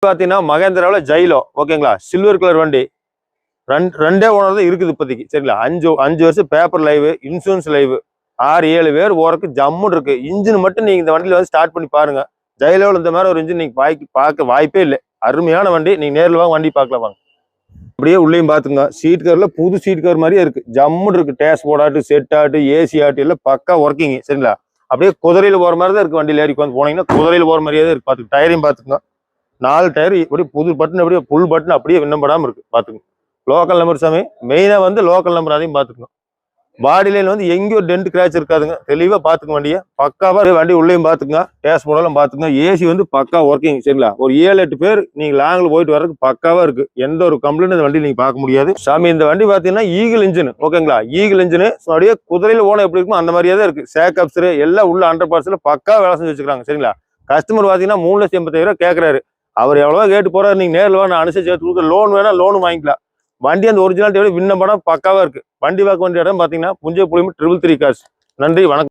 பாத்தீங்கன்னா மகேந்திராவில் ஜைலோ ஓகேங்களா, silver colour வண்டி. ரெண்டே ஓனர் தான் இருக்குது இப்போதைக்கு. சரிங்களா, 5 வருஷம் பேப்பர் லைவ், இன்சூரன்ஸ் லைவ், 6-7 பேர் ஓரக்கு ஜம்முன்னு இருக்கு. இன்ஜின் மட்டும் நீங்க இந்த வண்டியில வந்து ஸ்டார்ட் பண்ணி பாருங்க. ஜைலோவில் இந்த மாதிரி ஒரு இன்ஜின் நீங்க பார்க்க வாய்ப்பே இல்லை. அருமையான வண்டி. நீங்க நேரில் வாங்க, வண்டி பார்க்கலாம் வாங்க. அப்படியே உள்ளேயும் பாத்துங்க, சீட் கவர்ல புது சீட் கவர் மாதிரியே இருக்கு. ஜம்முன்னு இருக்கு. டேஷ்போர்ட் ஆட்டு, செட் ஆட்டு, ஏசி ஆட்டு எல்லாம் பக்கா ஒர்க்கிங். சரிங்களா, அப்படியே குதிரையில போற மாதிரி தான் இருக்கு. வண்டியில் ஏறி வந்து போனீங்கன்னா குதிரையில போற மாதிரியே தான் இருக்கு. பாத்துங்க, டயரையும் பாத்துங்க. 4 டயர் இப்படி புது பட்டன், அப்படியே புல் பட்டன் அப்படியே விண்ணப்படாம இருக்கு. பாத்துங்க, லோக்கல் நம்பர் சாமி. மெயினா வந்து லோக்கல் நம்பர், அதையும் பாத்துக்கணும். பாடி லைன் வந்து எங்கேயும் ஒரு டென்ட் கிராச் இருக்காதுங்க. தெளிவா பாத்துங்க வண்டியை. பக்காவா வண்டி உள்ளேயும் பாத்துங்க, டேஷ்போர்டெல்லாம் பாத்துங்க. ஏசி வந்து பக்கா ஒர்க்கிங். சரிங்களா, ஒரு 7-8 பேர் நீங்க லாங்ல போயிட்டு வர்றதுக்கு பக்காவா இருக்கு. எந்த ஒரு கம்ப்ளைண்ட் இந்த வண்டி நீங்க பார்க்க முடியாது சாமி. இந்த வண்டி பாத்தீங்கன்னா ஈகிள் இன்ஜின் ஓகேங்களா, ஈகிள் இன்ஜின். அப்படியே குதிரையில ஓன எப்படி இருக்குமோ அந்த மாதிரியே தான் இருக்கு. சேக்கப்ஸ் எல்லாம் உள்ள 100% பக்கா வேலை செஞ்சு வச்சுக்கிறாங்க. சரிங்களா, கஸ்டமர் பாத்தீங்கன்னா 3,80,000 கேட்கறாரு. அவர் எவ்வளவோ கேட்டு போறாரு. நீங்க நேரில் வா, நான் அனுசரிச்சு சேர்த்து கொடுக்க. லோன் வேணா லோனும் வாங்கிக்கலாம். வண்டி அந்த ஒரிஜினாலிட்டியோட விண்ணப்படம் பக்காவா இருக்கு. வண்டி பார்க்க வேண்டிய இடம் பாத்தீங்கன்னா புஞ்சை புலியம் 333 கார்ஸ். நன்றி, வணக்கம்.